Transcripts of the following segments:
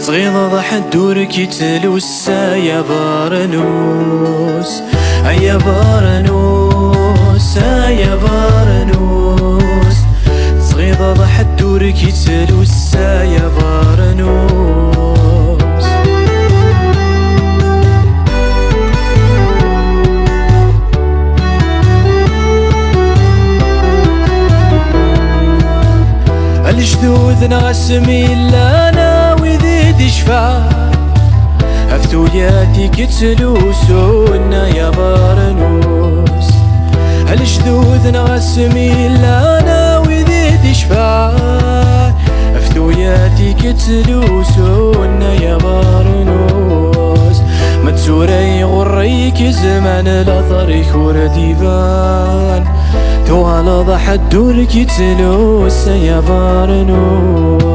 صغيرة ضحت دورك يتلوسا يا بارنوس يا بارنوس يا بارنوس. صغيرة ضحت دورك يتلوسا يا بارنوس. الجدود نغسمي لنا وذيد شفا هفتوياتي كتلوسونا يا بارنوس. الجدود نغسمي لنا وذيد شفا هفتوياتي كتلوسونا يا بارنوس. ما تسوري غريك زمان لا طريق ورديبان توالى ضحت دورك يتلوس يا بارنوس.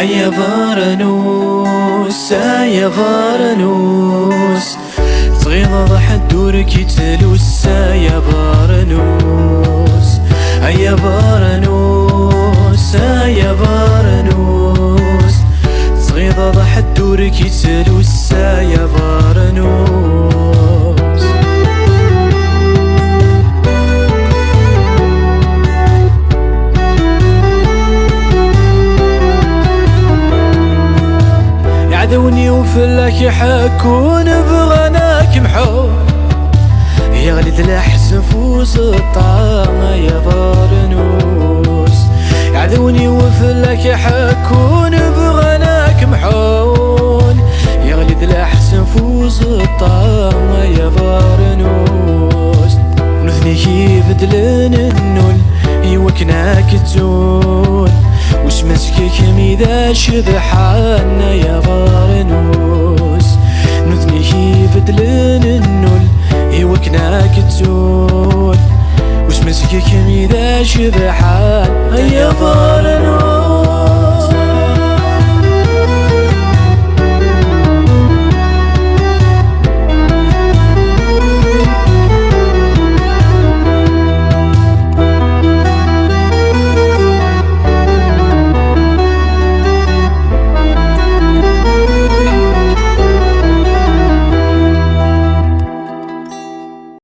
يا بارنوس يا بارنوس. صغيرة ضحت دورك يتلوس يا بارنوس يا بارنوس يا بارنوس. صغيرة ضحت دورك يتلوس يا بارنوس. يعذوني وفلك يحكون بغناك محور يغلي تلحس فوس الطعام يا بارنوس. يعذوني وفلك يحكون بغناك محون يغلي تلحس فوس الطعام يا بارنوس. ونثني كيف دلن النول يوكناك تزون وش مسكك ميدا شذحان يا بارنوس. نثني كيف دلن النول يوكناك تزون وش مسكك ميدا شذحان يا بارنوس.